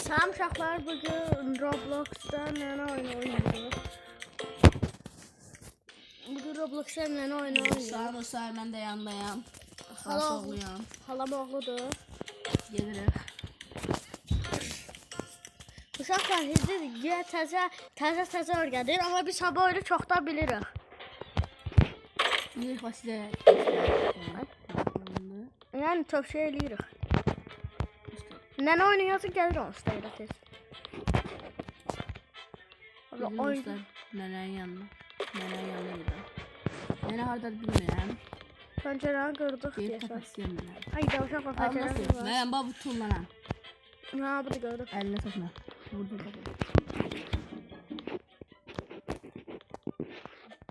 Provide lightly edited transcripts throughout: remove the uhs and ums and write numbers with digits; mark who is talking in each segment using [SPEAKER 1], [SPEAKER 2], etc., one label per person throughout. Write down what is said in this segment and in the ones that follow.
[SPEAKER 1] Salam uşaqlar, bugün Roblox'da nə oynayırıq? Bugün Roblox'da nə oynayırıq?
[SPEAKER 2] Sağ dostlar, mən də yandayam.
[SPEAKER 1] Hala
[SPEAKER 2] oğluyam.
[SPEAKER 1] Halam oğludur.
[SPEAKER 2] Gelirik.
[SPEAKER 1] Uşaqlar hizdir, təzə öyrənir, amma biz hava oyunu çoxdan bilirik.
[SPEAKER 2] Bilirik bax sizə.
[SPEAKER 1] Yəni tövsiyə eləyirik. Nə oynayırsa gəlir onu istəyir tez.
[SPEAKER 2] Bizim dostlar, nənənin yanına. Nənənin yanına gidelim. Nənə haradadır bilmirəm.
[SPEAKER 1] Pəncərəni qırdıq
[SPEAKER 2] Deyib
[SPEAKER 1] deyəsən.
[SPEAKER 2] tapasıyam mənə.
[SPEAKER 1] Ay da uşaqlar pəncərəni qırıq.
[SPEAKER 2] Mən bu tullanan.
[SPEAKER 1] Ha, bu da qırıq.
[SPEAKER 2] Əlinə tutma. Vurdum.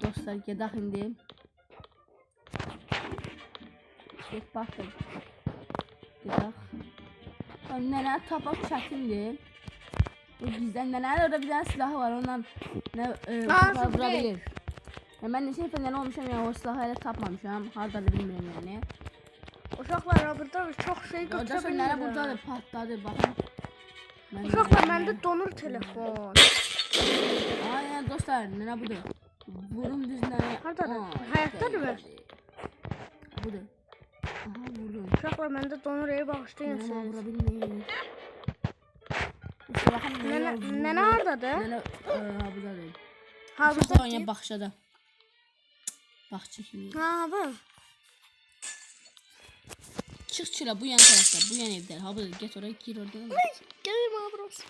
[SPEAKER 2] Dostlar, gedək indi. Get baxın. Gedək. Nənə tapaq çətindir. Bizdən nənənin orada bir dənə silahı var. Ondan nə vura bilir. Mən neçə dəfə nənə olmuşam, yəni o silahı hələ tapmamışam. Hardadır bilmirəm yəni.
[SPEAKER 1] Uşaqlar burada çox şey götürə
[SPEAKER 2] Orada
[SPEAKER 1] bilmirəm.
[SPEAKER 2] nənə buradadır, patladı. Baxın.
[SPEAKER 1] Uşaqlar məndə donur telefon.
[SPEAKER 2] Yəni dostlar, nənə budur. Vurum düz nənə.
[SPEAKER 1] Hardadır? Həyatdadır mı?
[SPEAKER 2] Budur. Aha, vurdum.
[SPEAKER 1] Uşaqlar məndə donur evi bağışlayın
[SPEAKER 2] Nənə
[SPEAKER 1] siz.
[SPEAKER 2] vura bilmir. İşte baxın
[SPEAKER 1] Nənə hardadır?
[SPEAKER 2] Nənə budadır.
[SPEAKER 1] Hazırda
[SPEAKER 2] Oynaya baxışada. Baxçı kimi.
[SPEAKER 1] Ha, bu.
[SPEAKER 2] Çıx çıra bu yan tərəfdə, bu yan evdə. Ha budur, get oraya gir oradan.
[SPEAKER 1] Gəlir mənə burası.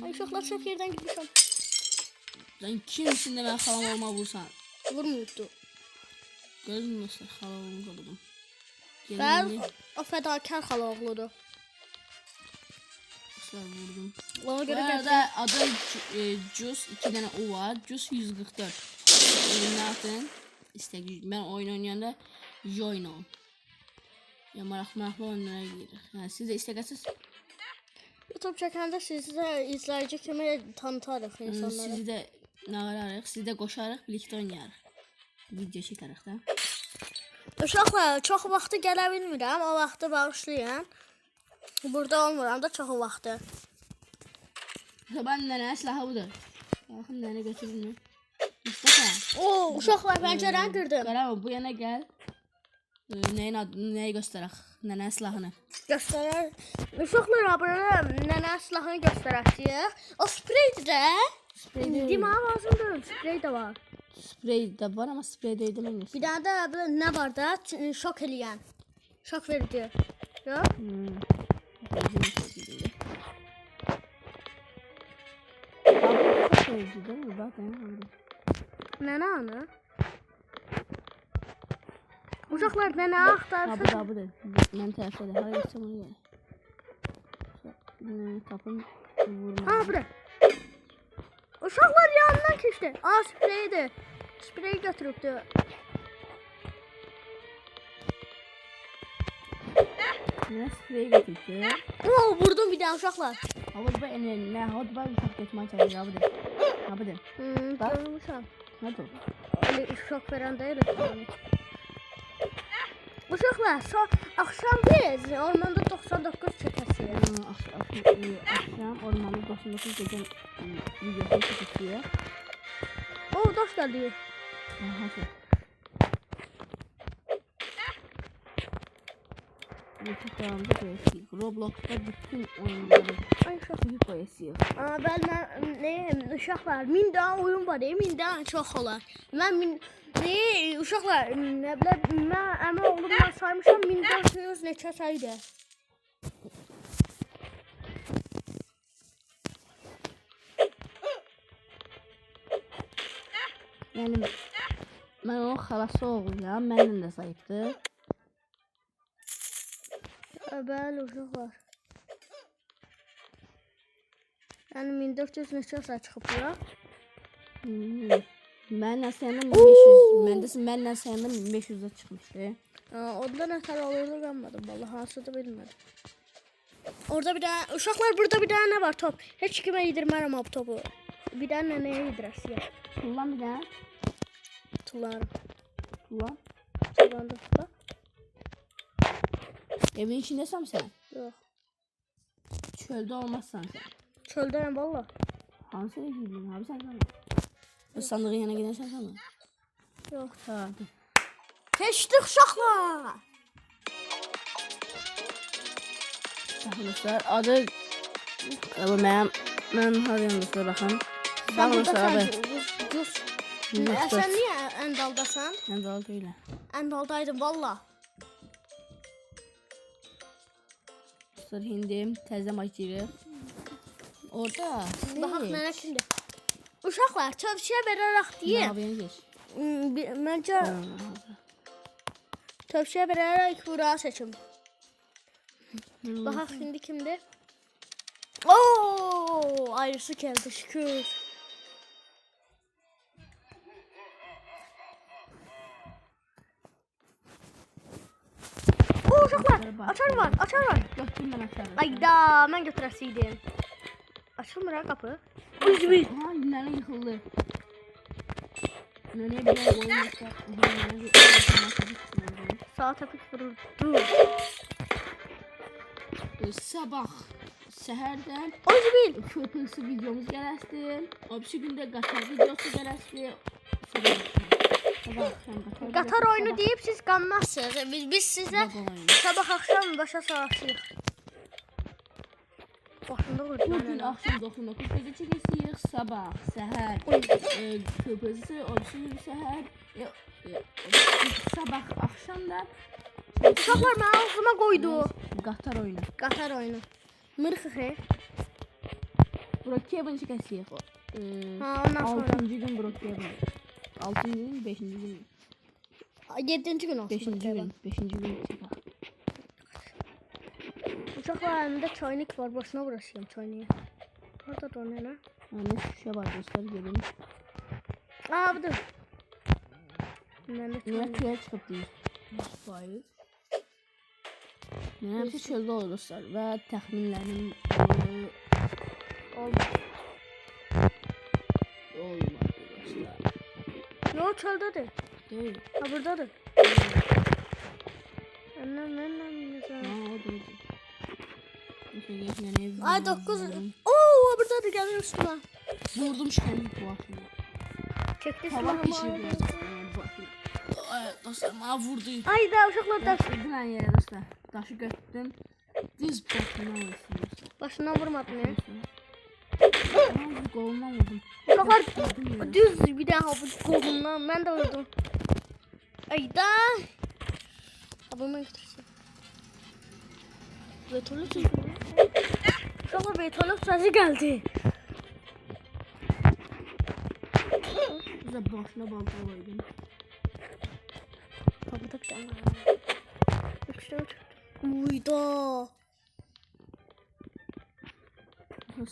[SPEAKER 1] Ay uşaqlar çox yerdən gitmişəm.
[SPEAKER 2] Sən kimsin də mən xalam olma vursan?
[SPEAKER 1] Vurmuyubdu.
[SPEAKER 2] Gördün dostlar, xalam olmuş oldum.
[SPEAKER 1] Bəl, o fədakar xala oğludur.
[SPEAKER 2] Dostlar vurdum.
[SPEAKER 1] Ona görə
[SPEAKER 2] Bu arada adım Jus, 2 dənə O var. Jus 144. Elimə atın. İstəyirik. Mən oyun oynayanda join ol. Ya maraqlı oyunlara giririk. Yəni siz də istəyirsiniz.
[SPEAKER 1] YouTube çəkəndə sizə izləyici kimi tanıtarıq insanlara.
[SPEAKER 2] Sizi də nağararıq, sizi də qoşarıq, birlikdə oynayarıq. Video çəkərək də.
[SPEAKER 1] Uşaqlar, çox vaxtı gələ bilmirəm, o vaxtı bağışlayın. Burada olmuram da çox vaxtı.
[SPEAKER 2] Sabah nənə silahı budur. Baxın nənə götürür. Mustafa.
[SPEAKER 1] Oo, uşaqlar pəncərəni qırdım.
[SPEAKER 2] Qarama bu yana gəl. Nəyin adını, nəyi göstərək? Nənə silahını.
[SPEAKER 1] Göstərər. Uşaqlar burada nənə silahını göstərəcəyik. O spreydir də.
[SPEAKER 2] Spreydir.
[SPEAKER 1] Demə lazımdır, sprey də var.
[SPEAKER 2] Sprey də var amma sprey deyil demək.
[SPEAKER 1] Bir dənə də belə nə var da, şok eləyən. Şok verici. Yox? Nənə anı? Uşaqlar nənə axtarsın.
[SPEAKER 2] Bu da. Mən tərəfdədir. Hara getsəm ona gəl. Tapın vurma.
[SPEAKER 1] Ha, bura. Uşaqlar yanından keçdi. Aa, spreydir. Sprey götürübdü.
[SPEAKER 2] Nə sprey götürdü?
[SPEAKER 1] Oo, vurdum bir dənə uşaqlar.
[SPEAKER 2] Hava da nə? Hava da uşaq getməyə çalışır. Ha budur.
[SPEAKER 1] Görmüşəm.
[SPEAKER 2] Nədir?
[SPEAKER 1] Elə şok verən deyil. Uşaqlar, axşam biz ormanda 99 çəkəsirik.
[SPEAKER 2] Akşam ormanda 99 gecə videosunu çəkəcəyik.
[SPEAKER 1] Oo, dost gəldi.
[SPEAKER 2] Aha. YouTube kanalımda koyasıyıq. Roblox'da bütün oyunları koyasıyıq.
[SPEAKER 1] Bəli, mən uşaqlar, 1000 dənə oyun var, 1000 dənə çox olar. Mən uşaqlar, nə bilə, mən əmi oğlumla saymışam 1400 neçə saydı.
[SPEAKER 2] Yəni mən onun xalası oğluyam, məndən də sayıbdır.
[SPEAKER 1] Bəli, uşaqlar. Yəni 1400 neçə say çıxıb bura?
[SPEAKER 2] Mənlə sayanda 1500, mənlə sayanda 1500'ə çıxmışdı.
[SPEAKER 1] Onda nətər olurdu qanmadım, vallahi hansıdır bilmədim. Orada bir dənə, uşaqlar burada bir dənə nə var top? Heç kimə yedirmərəm o topu. Bir dənə nəyə yedirəsiyə?
[SPEAKER 2] Tullan bir dənə.
[SPEAKER 1] Tullarım.
[SPEAKER 2] Tullandım.
[SPEAKER 1] Bax.
[SPEAKER 2] Evin içindəsən sən?
[SPEAKER 1] Yox.
[SPEAKER 2] Çölde olmazsan sen.
[SPEAKER 1] Çöldeyim valla.
[SPEAKER 2] Hangi yere girdin abi sen sana? O sandığın yanına gidersen sana.
[SPEAKER 1] Yok.
[SPEAKER 2] Tamam.
[SPEAKER 1] Keçdik uşaqlar.
[SPEAKER 2] Arkadaşlar adı bu ben hadi dostlar bakın. Sağ olun abi.
[SPEAKER 1] Sen niye Endaldasan?
[SPEAKER 2] Ben de aldı öyle.
[SPEAKER 1] Endaldaydım valla.
[SPEAKER 2] Dostlar hindi təzə maçıyıq. Orada.
[SPEAKER 1] Baxaq mənə şimdi. Uşaqlar tövsiyə verərək deyim.
[SPEAKER 2] Maviyə geç.
[SPEAKER 1] Məncə tövsiyə verərək bura seçim. Baxaq şimdi kimdir? Oo, ayrısı gəldi şükür. Oo, uşaqlar, açar var, açar var.
[SPEAKER 2] Götürün mən açarım.
[SPEAKER 1] Ayda, mən götürəsiydim. Açılmır ha qapı. Ucbi.
[SPEAKER 2] Ha, yünlərin yıxıldı. Nənəyə bir oyun yapacaq.
[SPEAKER 1] Sağa təpik vuruldu.
[SPEAKER 2] Sabah səhərdən
[SPEAKER 1] Ucbi.
[SPEAKER 2] köpüksü videomuz gələsdi. Abisi gündə qatar videosu gələsdi. Sabah akşam
[SPEAKER 1] Qatar oyunu deyib siz qanmazsınız. Biz sizə sabah axşam başa savaşırıq. Başında
[SPEAKER 2] bugün akşam 99 gecə çəkəcəyik. Sabah, səhər, köpüksü, abisi gün səhər, sabah akşam da
[SPEAKER 1] uşaqlar mənə ağzıma qoydu.
[SPEAKER 2] qatar oyunu.
[SPEAKER 1] Qatar oyunu. Mırxıxı.
[SPEAKER 2] Brookhaven çəkəcəyik.
[SPEAKER 1] Ha, ondan sonra.
[SPEAKER 2] 6-cı gün Brookhaven. 6-cı gün, 5-ci gün.
[SPEAKER 1] 7-ci gün olsun.
[SPEAKER 2] 5-ci gün, 5-ci gün çəkək.
[SPEAKER 1] Uşaqlar əlimdə çaynik var. Boşuna uğraşıyorum çayniyə. Orada da ne?
[SPEAKER 2] Ne şişe var dostlar görün.
[SPEAKER 1] Aa budur.
[SPEAKER 2] Ne köye çıkıp değil. Bayı. Ne hepsi çölde olur dostlar ve tahminlerim
[SPEAKER 1] olmadı.
[SPEAKER 2] Olmadı dostlar.
[SPEAKER 1] Yo çöldedir.
[SPEAKER 2] Değil.
[SPEAKER 1] Ha buradadır. Annem.
[SPEAKER 2] Aa o değil.
[SPEAKER 1] Ay 9. Oo buradadır gelir üstüme.
[SPEAKER 2] Vurdum şu an bu akşam.
[SPEAKER 1] Çekti
[SPEAKER 2] Sabah
[SPEAKER 1] silahımı.
[SPEAKER 2] pişirdim. Dostlar bana vurdu.
[SPEAKER 1] Ay da uşaqlar da.
[SPEAKER 2] Götürdüm ben yere dostlar. Taşı götürdüm. Düz başına vursun dostlar.
[SPEAKER 1] Başından vurmadın ya.
[SPEAKER 2] Aa, kolundan vurdum.
[SPEAKER 1] Uşaqlar düz bir daha bu kolundan ben de vurdum. Ay da. Abime götürsün. Betolu sesi. Uşaqlar betolu sesi geldi.
[SPEAKER 2] Bize başına balta koydum.
[SPEAKER 1] Kapıda bir tane. Uçtu. Uyda.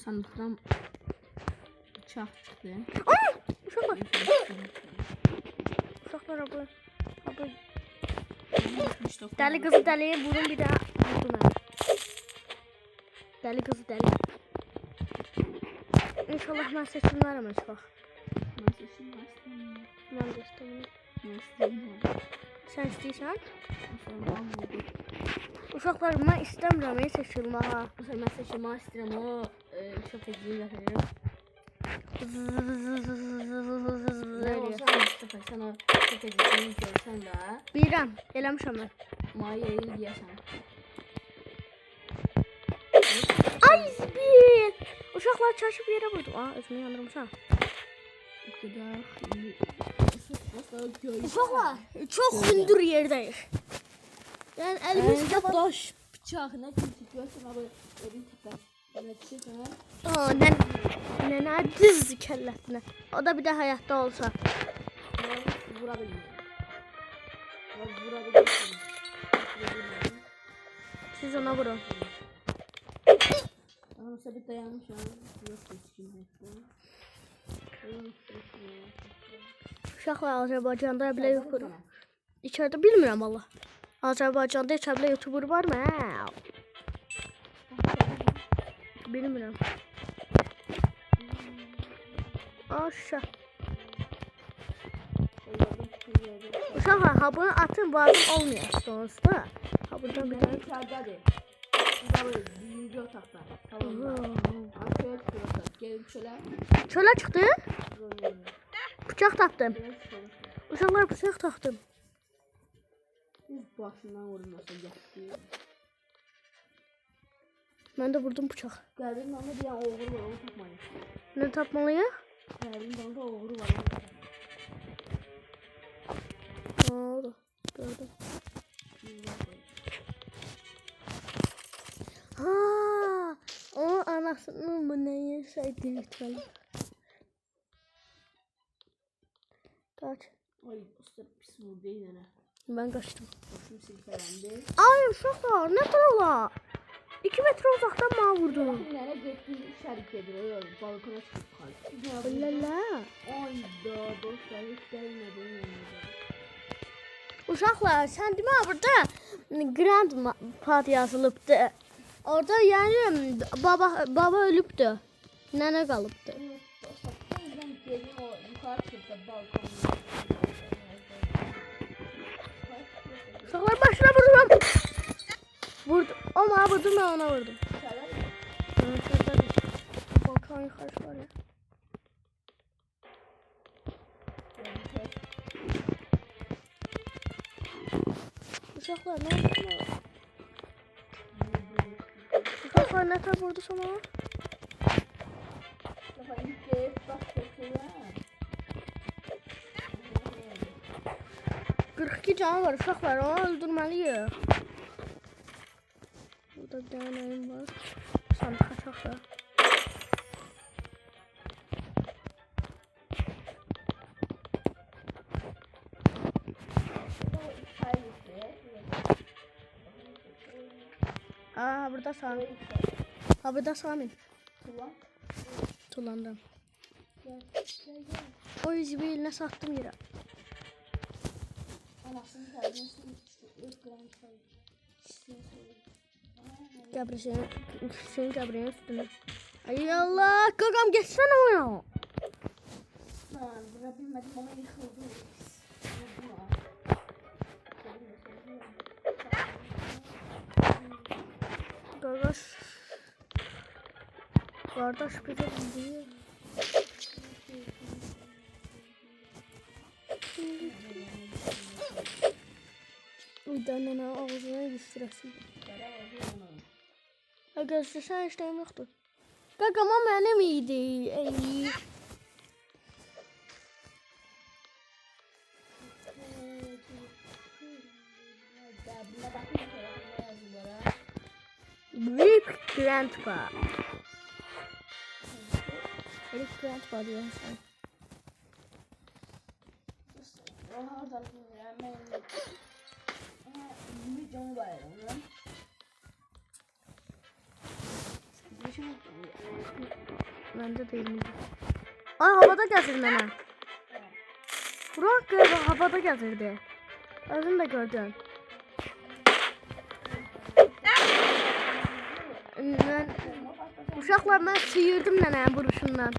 [SPEAKER 2] Sandıktan bıçak çıktı.
[SPEAKER 1] Uşaqlar. Uşaqlar abla. Deli kızı deliye vurun bir daha vurdum ben. Deli kızı deli. İnşallah ben seçimlerim hiç bak. Ben de istemiyorum. Sen istiyorsan? Uşaqlar mən istəmirəm seçilməyə.
[SPEAKER 2] Mən seçilmək istəyirəm o çox eciyi gətirirəm. Sən o çox eciyi görsən də.
[SPEAKER 1] Bilirəm, eləmişəm mən.
[SPEAKER 2] Maya yeyəsən.
[SPEAKER 1] Ay bil. Uşaqlar çaşıb yerə vurdu. Özümü yandırmışam. Uşaqlar çox hündür yerdəyik. Yəni əlimizdə
[SPEAKER 2] daş, bıçaq, nə kimi görsən abi evin təpəsinə.
[SPEAKER 1] Nənə düz kəllətinə. O da bir də həyatda olsa.
[SPEAKER 2] Vura bilmirəm.
[SPEAKER 1] Siz ona vurun.
[SPEAKER 2] Ama bir dayanmışam.
[SPEAKER 1] Uşaqlar Azərbaycanda belə yoxdur. İçəridə bilmirəm valla. Azərbaycanda içəridə YouTuber var mı? Bilmirəm. Aşağı. Uşaqlar ha bunu atın lazım olmuyor sonrasında. Ha buradan bir tane.
[SPEAKER 2] birinci otaqda. Salonda. Çölə çıxırıq. Gelin çölə.
[SPEAKER 1] Çölə çıxdı. Bıçaq tapdım. Uşaqlar bıçaq tapdım.
[SPEAKER 2] Biz başından vurulmasa yaptı.
[SPEAKER 1] Mən də vurdum bıçaq.
[SPEAKER 2] Gəlin onda bir yan oğru var, onu tapmayın.
[SPEAKER 1] Nə tapmalıyıq?
[SPEAKER 2] Gəlin onda oğru var, onu tapmayın.
[SPEAKER 1] Oldu. Gördüm. Ha, o anasının bu neyi şeydi lütfen. Kaç.
[SPEAKER 2] Ay, usta pis vurdu yine.
[SPEAKER 1] Ben kaçtım.
[SPEAKER 2] Başım silkelendi.
[SPEAKER 1] Ay uşaqlar, nə tarafa? 2 metre uzaqdan mənə vurdu.
[SPEAKER 2] Nereye getdin şərik edir, o balkona çıxıb qaldı.
[SPEAKER 1] Lala.
[SPEAKER 2] Ay da, dostlar, heç gəlmədim yanımda.
[SPEAKER 1] Uşaqlar, sən demə burada Grand Pad yazılıbdı. Orada yəni baba ölübdü. Nənə qalıbdı.
[SPEAKER 2] Dostlar, ben geldim o yukarı çıktı balkonuna.
[SPEAKER 1] Uşaqlar başına vururum. Vurdum. O mənə vurdu, mən ona vurdum. Balkon yuxarı var ya. Uşaqlar, nə oldu? Uşaqlar, nə tər vurdu sana? 42 canı var uşaqlar, onu öldürməliyik. Burada bir dənə nəyim var. Sandık açaq da. Aa, burada Sami. Ha, burada Sami. Tulandım. O yüzü bir eline sattım yere. Gabri senin Gabri'nin üstüne. Ay Allah, kakam geçsene oyna.
[SPEAKER 2] Ben bilmedim ama yıkıldı.
[SPEAKER 1] Kardeş bir de diyor. Bir tane ağzına gitsin. Arkadaşlar sen işlem yoktu. Kakam ama benim iyiydi. Rip Grandpa. Rip Grandpa diyor sen. Ben de değilim. Ay havada getirdi beni. Burak havada getirdi. Özün de gördün. Uşaqlar, mən sıyırdım nənənin vuruşundan.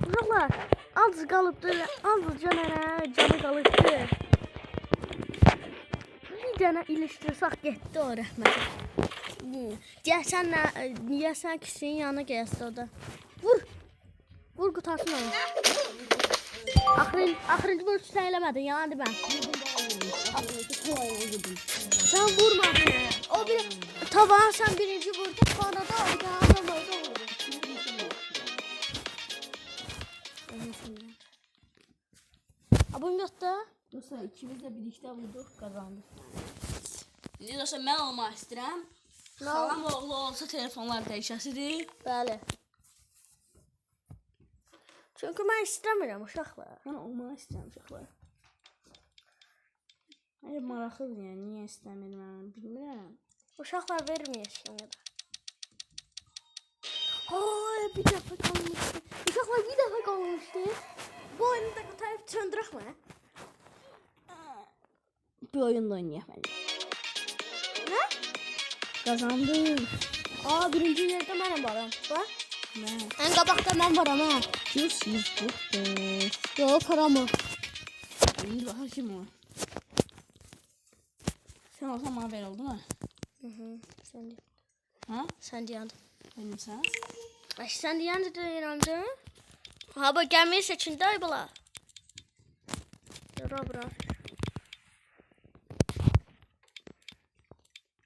[SPEAKER 1] Uşaqlar, az qalıbdı, azca nənə canı qalıbdı. Bir dənə ilişdirsək getdi o rəhmət. Deyəsən kişinin yanına gəlsin o da. Vur! Vur qutarsın onu. Axırıncı vuruşu sən eləmədin, yalan demə. Sən vurmadın. O bir tabağa sən birinci vurdun, sonra da o bir daha da vurdun. Abun götdə?
[SPEAKER 2] Dostlar, ikimiz de birlikte vurduk, kazandık. Şimdi dostlar, ben olmak istedim. Xalam oğlu olsa telefonlar dəyişəsidir.
[SPEAKER 1] Bəli. Çünki mən istəmirəm uşaqlar.
[SPEAKER 2] Ben olmak istedim uşaqlar. Hayır, maraqlıdır yani, niye istəmirəm, bilmirəm.
[SPEAKER 1] Uşaqlar verməyək ya da. Ay, bir dəfə qalmışdı. Uşaqlar bir dəfə qalmışdı. Bu oyunu da qutayıb söndürək mi?
[SPEAKER 2] Bir oyunda oynayaq bence.
[SPEAKER 1] Nə?
[SPEAKER 2] Kazandım.
[SPEAKER 1] Aa, birinci yerdə mənəm varam. Bax.
[SPEAKER 2] Ne?
[SPEAKER 1] Ən qabaqda mən varam ha.
[SPEAKER 2] 145.
[SPEAKER 1] Yok paramı.
[SPEAKER 2] İndi baxır kim o? Sen olsan bana ver oldu mu?
[SPEAKER 1] Sen de.
[SPEAKER 2] Ha?
[SPEAKER 1] Sen de yandı.
[SPEAKER 2] Benim sen.
[SPEAKER 1] Ay sen de yandı da yandı. Ha bak gelmeyi seçin de bala. Yara bırak.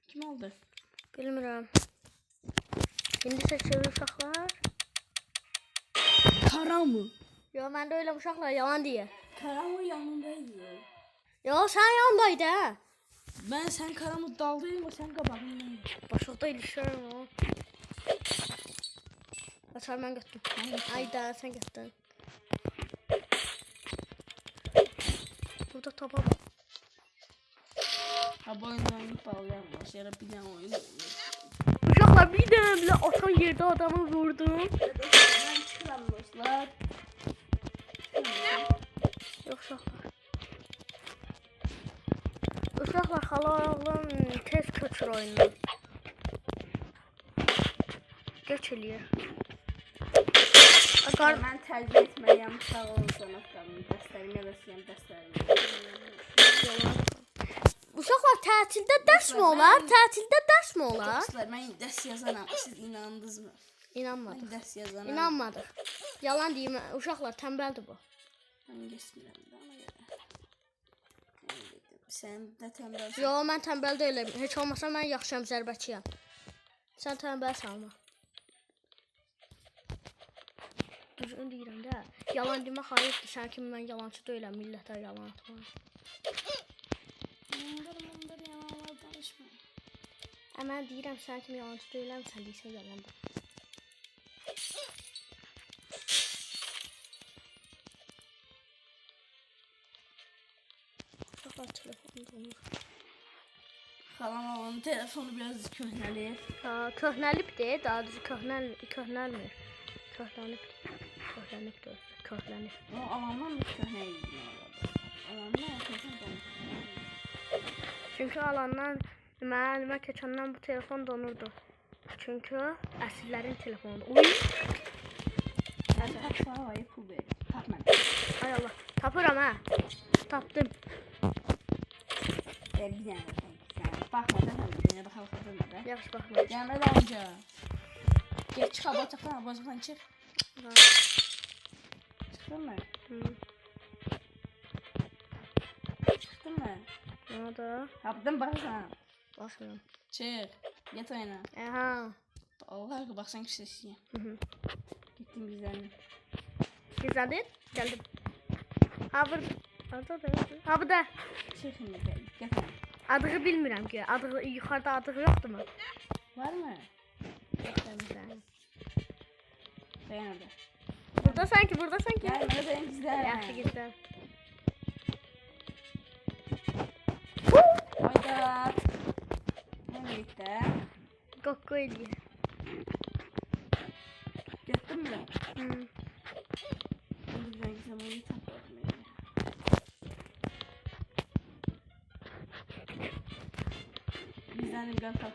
[SPEAKER 2] Kim oldu?
[SPEAKER 1] Bilmirəm. İndi seçilir uşaqlar.
[SPEAKER 2] Kara mı?
[SPEAKER 1] Yo mən də öyle uşaqlar yalan deyir.
[SPEAKER 2] Kara mı yanındaydı?
[SPEAKER 1] Yo sen yanındaydı ha.
[SPEAKER 2] Ben sen kara mı daldayım o sen qabağındayım.
[SPEAKER 1] Başlıqda ilişiyorum o. Açar mən götürdüm. Ay da sen götürdün. Burada tapa bak.
[SPEAKER 2] Ha bu oyundan bağlayan başlayara bir tane oyun oynuyor.
[SPEAKER 1] Uşaqlar bir dənə bilə atan yerdə adamı vurdum.
[SPEAKER 2] Ben çıkıram dostlar.
[SPEAKER 1] Yox uşaqlar. Uşaqlar xalalım tez köçür oyunu. Geç eləyir. Agar
[SPEAKER 2] Ben tercih etmeyeyim sağ olun sanatlarımı. Dərslərimi yazasıyam dərslərimi.
[SPEAKER 1] uşaqlar tətildə dərs mi olar? Tətildə dərs mi olar?
[SPEAKER 2] Dostlar ben ders yazanam. Siz inandınız mı?
[SPEAKER 1] İnanmadım.
[SPEAKER 2] Ben ders yazanam.
[SPEAKER 1] İnanmadıq. Yalan deyim. Uşaqlar tənbəldir bu.
[SPEAKER 2] Ben geçmirəm də ona görə. Sen de tembelsin.
[SPEAKER 1] Yo, mən tənbəl deyiləm. Heç olmasa mən yaxşıyam, zərbəçiyəm. Sən tənbəlsən amma. Düzgün deyirəm də. Yalan demək hayırdır. Sən kimi mən yalancı deyiləm. Millətə yalan atmaq.
[SPEAKER 2] Bunlar yalanlar danışma.
[SPEAKER 1] Mən deyirəm sən kimi yalancı deyiləm. Sən deyirsən yalandır. Uşaqlar telefonu donur.
[SPEAKER 2] Xalam onun telefonu biraz köhnəli.
[SPEAKER 1] Ha, köhnəlibdir. Daha düzü köhnəlmir. Köhnəlibdir. Köhnəlib.
[SPEAKER 2] O alandan mı köhnə idi? Alandan telefon.
[SPEAKER 1] Çünki alandan müəllimə keçəndən bu telefon donurdu. Çünki əsrlərin telefonudur. Uy!
[SPEAKER 2] Kaç para var ya pul verir. Tapma.
[SPEAKER 1] Ay Allah. Tapıram ha. Tapdım.
[SPEAKER 2] Bir dənə sen. Bakma da sen. Bana bakalım da.
[SPEAKER 1] Yaxşı baxma.
[SPEAKER 2] Gəlmə də önce. Geç çıx abla çaqdan, bacıqdan çıx.
[SPEAKER 1] Ha.
[SPEAKER 2] Çıxdın mı?
[SPEAKER 1] Hı.
[SPEAKER 2] Çıxdın mı?
[SPEAKER 1] Nə da?
[SPEAKER 2] Yapdın baxırsan.
[SPEAKER 1] Baxmıram.
[SPEAKER 2] Çıx. Get oyna.
[SPEAKER 1] Aha.
[SPEAKER 2] Allah ki baxsan kişisiyim.
[SPEAKER 1] Hı.
[SPEAKER 2] Gittim bizden.
[SPEAKER 1] Gizlədin? Gəldim. Ha burada. Hardadır? Ha burada.
[SPEAKER 2] Çıx indi gəl. Get oyna.
[SPEAKER 1] Adığı bilmirəm ki. Adığı yuxarıda adığı yoxdur mu?
[SPEAKER 2] Var mı?
[SPEAKER 1] Bilmirəm.
[SPEAKER 2] Dayan orada.
[SPEAKER 1] Burada sanki, burada sanki.
[SPEAKER 2] Gəlmə də bizdən.
[SPEAKER 1] Yaxşı gizlən.
[SPEAKER 2] Hayda. Ne gitti?
[SPEAKER 1] Qoqqu eləyir.
[SPEAKER 2] Gettin mi?
[SPEAKER 1] Hı.
[SPEAKER 2] Güzel zamanı tapadım. Bizden bir kap.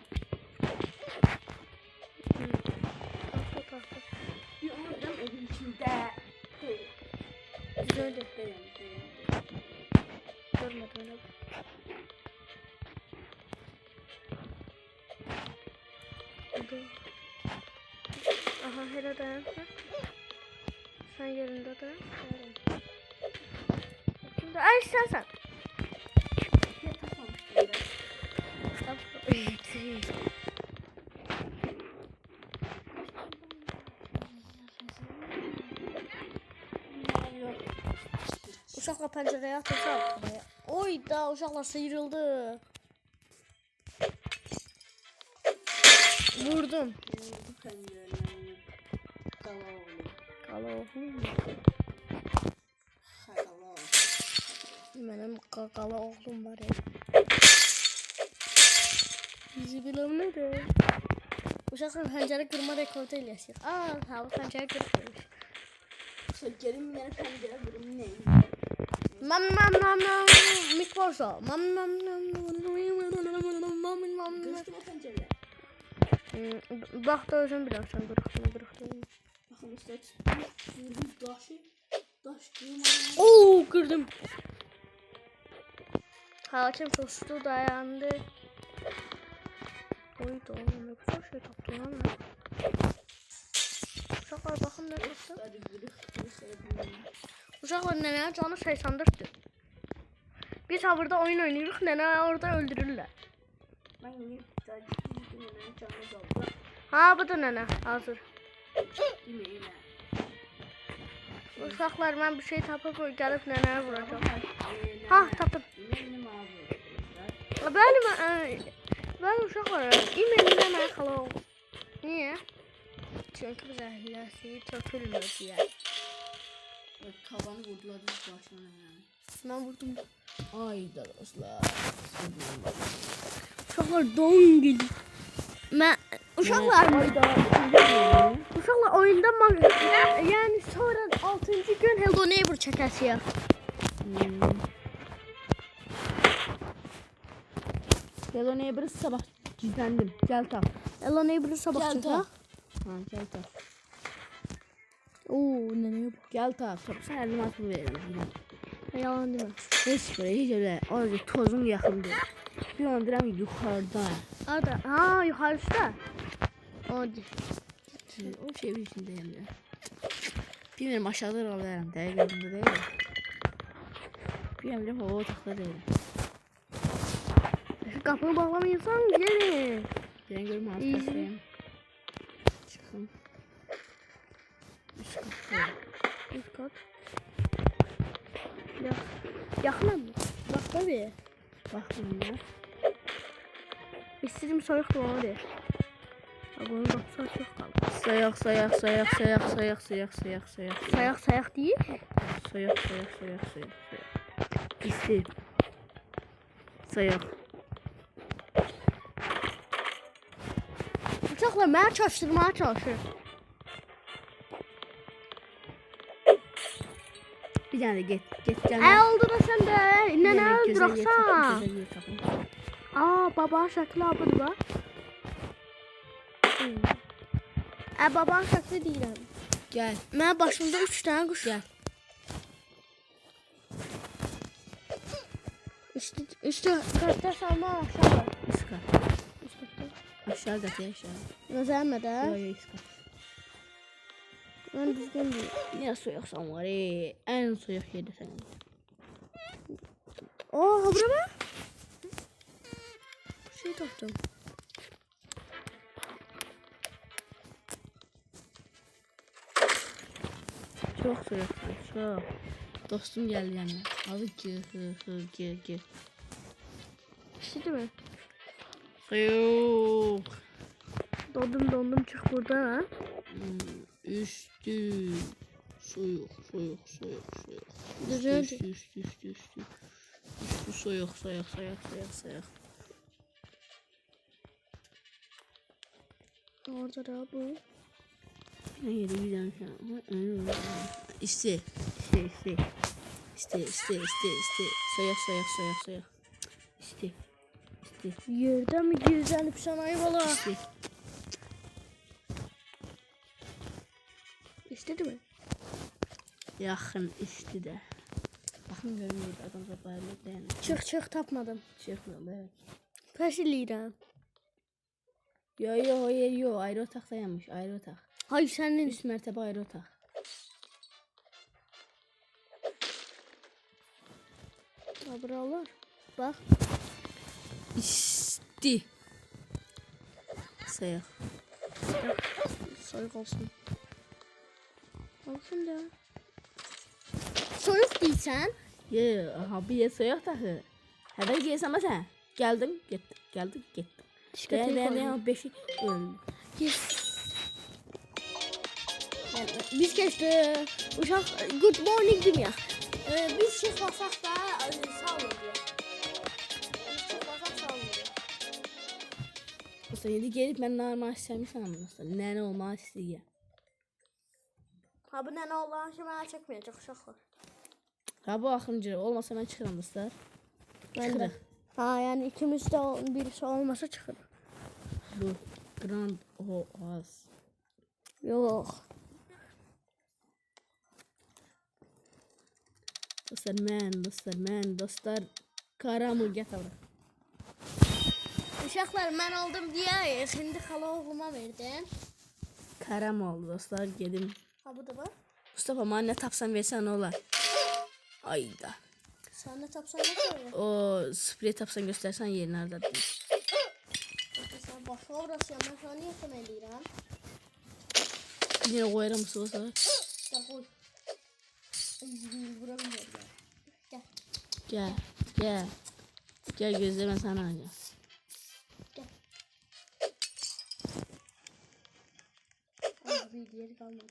[SPEAKER 1] Tahta.
[SPEAKER 2] Yumurtam evin içinde.
[SPEAKER 1] Güzeldir. Görmədim öyle. Aha, hele dayan. Sen yerinde dayan. Şimdi ay sen.
[SPEAKER 2] Ne tapamıştım ben?
[SPEAKER 1] Uşaqla pəncərəyə atırsa havaya. Oy da uşaqlar sıyrıldı. Vurdum. Qala oğlum. Mənim qala oğlum var ya. Bizi biləm nədir? Uşaqlar pəncərə qırma rekordu eləyəsir. Aa, hava pəncərə qırmış.
[SPEAKER 2] Gelin beni pencere durum ne?
[SPEAKER 1] Mam nam nam nam. Mik varsa. Mam nam nam nam.
[SPEAKER 2] Görüştüm o pencere.
[SPEAKER 1] Bax da özün bilirsən qırıqdığını.
[SPEAKER 2] Bakın işte daşı Daş kıyım.
[SPEAKER 1] Oo kırdım. Hakim sustu dayandı. Oy da oğlum ne güzel şey taptın lan ben. Uşaqlar baxın ne taptım. Uşaqlar nənənin canı 84'tür. Biz burada oyun oynuyoruz, nənə orada öldürürlər.
[SPEAKER 2] Ben yine nenen canımız oldu.
[SPEAKER 1] Ha bu da nənə hazır.
[SPEAKER 2] Yemeğine.
[SPEAKER 1] Uşaqlar mən bir şey tapıb gəlib nənəyə vuracağım. Ha tapdım.
[SPEAKER 2] Benim abi.
[SPEAKER 1] Bəli uşaqlar imelimdə mənə xala oldu. Niyə? Çünki biz əhliləsi tökülmür deyə.
[SPEAKER 2] Tavanı vurdular başına yani.
[SPEAKER 1] Mən vurdum.
[SPEAKER 2] Ayda dostlar.
[SPEAKER 1] Uşaqlar don gelir. Uşaqlar oyunda yani sonra 6-cı gün Hello Neighbor çəkəsiyə.
[SPEAKER 2] Hello Neighbor'ı sabah gizlendim. Gel tak.
[SPEAKER 1] Hello Neighbor'ı sabah
[SPEAKER 2] Gel
[SPEAKER 1] çəkə.
[SPEAKER 2] tak. Ha gel tak.
[SPEAKER 1] Oo nənəyə bax.
[SPEAKER 2] Gel tak. Sen elime atımı verelim.
[SPEAKER 1] Yalan demə.
[SPEAKER 2] Hiç böyle hiç öyle. Azıcık tozum yakın değil. Bir an diyorum yukarıda.
[SPEAKER 1] Ada. Ha yuxarı üstə. Hadi.
[SPEAKER 2] O şey bir içindeyim ya. Bilmiyorum aşağıda alıyorum. Değerlerinde değil. Bilmiyorum o otakta değil.
[SPEAKER 1] Şu qapını bağlamayırsan gelin.
[SPEAKER 2] Ben görüm az
[SPEAKER 1] İyi.
[SPEAKER 2] kasayım. Çıkın. Üst katta.
[SPEAKER 1] Üst kat. Yaxına mı? Bax tabii.
[SPEAKER 2] Bakın ya.
[SPEAKER 1] İstediğim soyuqdur onu de. Bunun qapısı açıq qaldı.
[SPEAKER 2] Sayak.
[SPEAKER 1] Sayaq deyil.
[SPEAKER 2] Sayak. Pisli. Sayak.
[SPEAKER 1] Uşaqlar mənə çaşdırmağa çalışır.
[SPEAKER 2] Bir tane git gel.
[SPEAKER 1] Oldu da sən də. Nənə öldürəksən.
[SPEAKER 2] Güzel yer tapın.
[SPEAKER 1] Baba şəkli abıdır bax. Babanın şəkli deyirəm.
[SPEAKER 2] Gel.
[SPEAKER 1] Mənim başımda 3 dənə quş var. İşte qatda salma aşağı.
[SPEAKER 2] Üst kat. Aşağı kat ya aşağı.
[SPEAKER 1] Nəzərmədə.
[SPEAKER 2] Yo üst kat.
[SPEAKER 1] Mən düzgün deyil.
[SPEAKER 2] Ne soyaksan var en soyak yedi sen.
[SPEAKER 1] Bura bax. Şey tapdım.
[SPEAKER 2] Çok soyaksan çok. Dostum geldi yanına. Abi gir.
[SPEAKER 1] İşte değil mi?
[SPEAKER 2] Soyuk.
[SPEAKER 1] Dondum çık buradan ha.
[SPEAKER 2] Üstü. Soyuk.
[SPEAKER 1] Düzgün.
[SPEAKER 2] Üstü soyuk.
[SPEAKER 1] Orada da bu.
[SPEAKER 2] Ne yedi güzel şu an. İşte. Soyak. İşte.
[SPEAKER 1] Yerden mi gireceksin sana ayıbala?
[SPEAKER 2] İşte.
[SPEAKER 1] İşte değil mi?
[SPEAKER 2] Yakın işte de. Bakın görmüyor adam zaten yani.
[SPEAKER 1] Çık tapmadım.
[SPEAKER 2] Çıkmıyor evet.
[SPEAKER 1] Peşiliydim.
[SPEAKER 2] Yo ayrı otaktaymış ayrı otak.
[SPEAKER 1] Hayır senin.
[SPEAKER 2] Üst mertebe ayrı otak.
[SPEAKER 1] Buralar. Bak.
[SPEAKER 2] İşte. Sayak.
[SPEAKER 1] Soyuk olsun. Olsun da. Soyuk değilsen.
[SPEAKER 2] Abi sayak takı. Hadi gelsen sen. Geldim gittim. Ben 5'i öldüm.
[SPEAKER 1] Biz geçti. Uşaq good morning demiyor. Biz çıkmasak da sağ olun diyor. Biz çıkmasak sağ olun diyor.
[SPEAKER 2] Mesela indi gelip ben normal istəmişəm mesela. Nənə olmaq istəyir.
[SPEAKER 1] Ha bu nənə olan şey mənə çəkməyəcək uşaqlar.
[SPEAKER 2] Ha bu axırıncı olmasa mən çıxıram dostlar. Çıxırıq.
[SPEAKER 1] Ha yani ikimiz de birisi olmasa çıxır.
[SPEAKER 2] Bu Grand Oaz.
[SPEAKER 1] Yok.
[SPEAKER 2] Dostlar, karamı gətirəm.
[SPEAKER 1] Uşaqlar mən aldım deyə şimdi xala oğluma verdim.
[SPEAKER 2] Karam oldu dostlar, gedim.
[SPEAKER 1] Ha bu da var.
[SPEAKER 2] Mustafa, mənə nə tapsan versən olar. Ayda.
[SPEAKER 1] Sen ne tapsan ne koyuyor?
[SPEAKER 2] O sprey tapsan göstersen yerin nerededir?
[SPEAKER 1] Sen başka uğraşıyor. Ben sana niye temeliyim?
[SPEAKER 2] Yine koyarım Mustafa.
[SPEAKER 1] Ya koy. Vuramıyorum ya. Gel.
[SPEAKER 2] Gel gözleme sana alacağım.
[SPEAKER 1] Gel. Ay bir yeri kalmadı.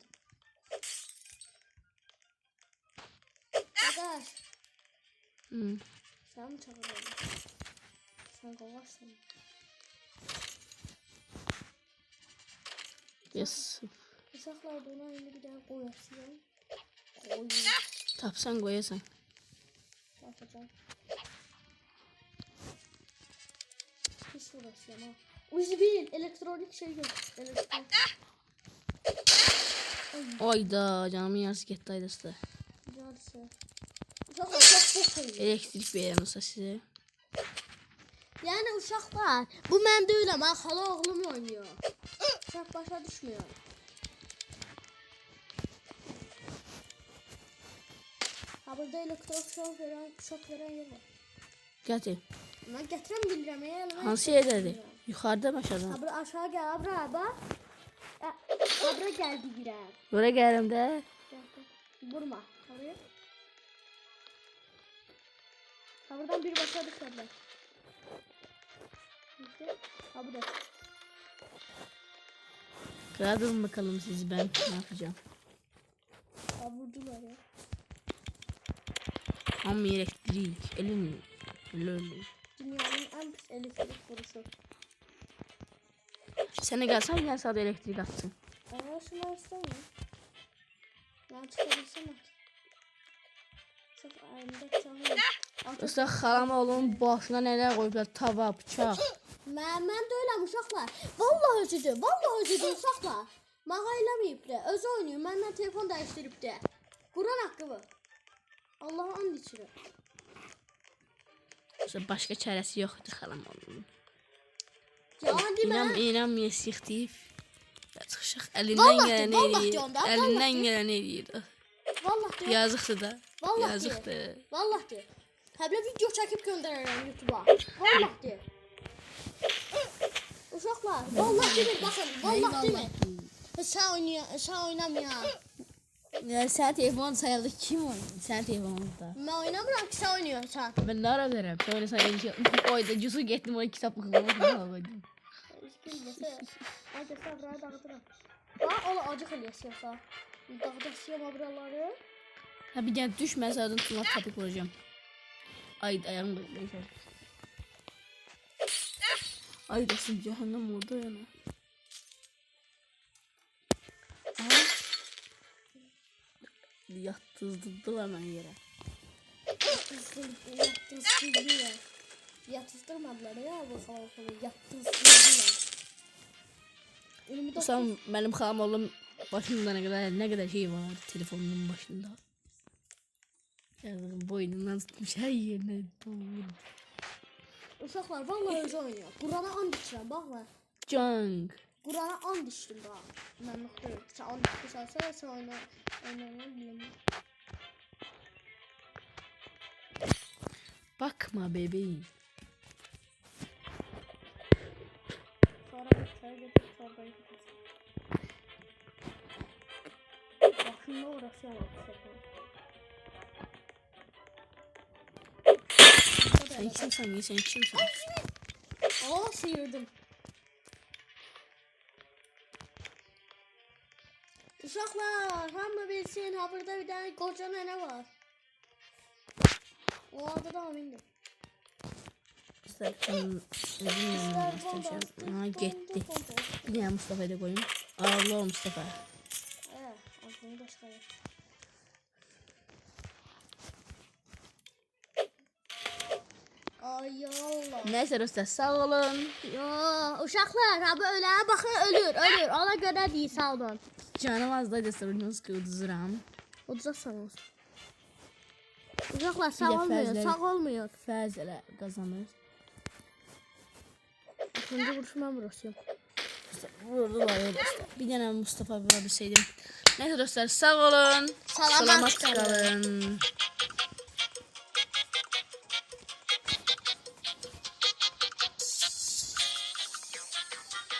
[SPEAKER 1] Arkadaş. Sen mi çağırıyorsun? Sen kovarsın.
[SPEAKER 2] Yes.
[SPEAKER 1] Uşaqlar da ona indi bir daha koyasın. Koy.
[SPEAKER 2] Tapsan koyasan.
[SPEAKER 1] Yapacağım. Pis uğraşıyorum ha. Uzbil elektronik şey yok. Elektronik.
[SPEAKER 2] Ayda canımın yarısı gitti aydası.
[SPEAKER 1] Yarısı. Uşaqlar çok koyuyor.
[SPEAKER 2] Elektrik verir olsa size.
[SPEAKER 1] Yani uşaqlar bu mən deyiləm ha, xala oğlum oynuyor. Uşaq başa düşmüyor. Ha burada elektrik şok veren yer var.
[SPEAKER 2] Getir.
[SPEAKER 1] Mən gətirəm bilirəm ya.
[SPEAKER 2] Hansı yerdedir? Yukarıda mı aşağıda?
[SPEAKER 1] Ha bura aşağı gel, ha bura bak. Ha bura geldi girəm.
[SPEAKER 2] Buraya gelirim de.
[SPEAKER 1] Vurma. Oraya. Ha buradan bir başa düşerler. Ha bu da.
[SPEAKER 2] Kıralım bakalım sizi, ben ne yapacağım.
[SPEAKER 1] Ha vurdular ya.
[SPEAKER 2] Ama elektrik. Elin. Öyle.
[SPEAKER 1] Dünyanın en pis elektrik vuruşu.
[SPEAKER 2] Sen de gelsen yine sadece elektrik atsın.
[SPEAKER 1] Ama şunlar istemiyor. Ben çıkabilsem at. Çok elimde çalıyor.
[SPEAKER 2] Dostlar, xalam oğlumun başına neler koyublar? Tava, bıçaq.
[SPEAKER 1] Mən də öləm uşaqlar. Vallahi özüdür uşaqlar. Mağa eləməyib də. Özü oynayır. Məndən telefon dəyişdirib də. Quran haqqı var. Allah'a and içirir.
[SPEAKER 2] Başqa çarəsi yoxdur xalam oğlumun.
[SPEAKER 1] Yalan demə.
[SPEAKER 2] İnanmayasıq deyib. Çıxışıq əlindən
[SPEAKER 1] Vallahi
[SPEAKER 2] gələni
[SPEAKER 1] vallahi
[SPEAKER 2] eləyir.
[SPEAKER 1] deyirəm də,
[SPEAKER 2] Əlindən
[SPEAKER 1] vallahi.
[SPEAKER 2] gələni eləyir.
[SPEAKER 1] Vallahi deyir.
[SPEAKER 2] Yazıqdır da.
[SPEAKER 1] Vallahi
[SPEAKER 2] Yazıqdır.
[SPEAKER 1] Vallahi deyir. Həblə video çəkib göndərərəm YouTube-a. Vallahi deyir. Uşaqlar, vallahi deyir, baxın, vallahi deyir. Sən oynamıyan.
[SPEAKER 2] Ya sən telefon sayıldı, kim oynuyor? Sən telefonunda.
[SPEAKER 1] Mən oynamıram ki, sən oynuyorsan.
[SPEAKER 2] Ben ne ara verəm? Sən oynasan eləcə. Oyda cusu getdim o kitab oxumadım.
[SPEAKER 1] Hadi sen buraya dağıtıram. Bak ola acıq eləyəsiyorsa. Dağıtıyorum buraları.
[SPEAKER 2] Ha bir dənə düşmə, sağdan tutmaq tapı qoyacağım. Ay ayağım qoyacağım. Ay dasım cehennem orada yana. Aha. Yattırdılar beni yere.
[SPEAKER 1] Yattırdılar. Yattırmadılar ya bu falan. Yattırdılar.
[SPEAKER 2] Sen benim xalam oğlum başımda ne kadar şey var telefonumun başında. Yazığım boynundan tutmuş her yerine doğru.
[SPEAKER 1] Uşaqlar vallahi özü oynuyor. Qurana and içirəm, baxma.
[SPEAKER 2] Junk.
[SPEAKER 1] Qurana and içdim bax. Mən yoxdur. Sən and içirsən, sən oynayın bilmirəm.
[SPEAKER 2] Bakma bebeğim.
[SPEAKER 1] Sonra bir çay getir, çorbayı getir. Başımda uğraşıyorum.
[SPEAKER 2] Sen kimsen? Sen kimsen?
[SPEAKER 1] Aa sıyırdım. Uşaqlar, hamı bilsin, ha burada bir tane koca nene var. O adı da Amin'dir.
[SPEAKER 2] Zaten ha gitti. Bir daha Mustafa'yı da koyayım. Allah Mustafa.
[SPEAKER 1] Aklını başka yer. Ay Allah.
[SPEAKER 2] Neyse dostlar, sağ olun.
[SPEAKER 1] Yo, uşaqlar, ha bu öləyə baxın, ölür. Ona görə deyil, sağ olun.
[SPEAKER 2] Canım az da dostlar, nasıl kıldızuram.
[SPEAKER 1] Uduzacaqsan olsun. Uşaqlar sağ
[SPEAKER 2] Bir də
[SPEAKER 1] olmuyor,
[SPEAKER 2] fərzləri-
[SPEAKER 1] sağ olmuyor.
[SPEAKER 2] Fərz elə qazanır.
[SPEAKER 1] İkinci vuruş mən vurasıyım.
[SPEAKER 2] Vurdular ya dostlar. Bir dənə Mustafa vura bilsəydim. Neyse dostlar sağ olun.
[SPEAKER 1] Salamat
[SPEAKER 2] Salamat qalın.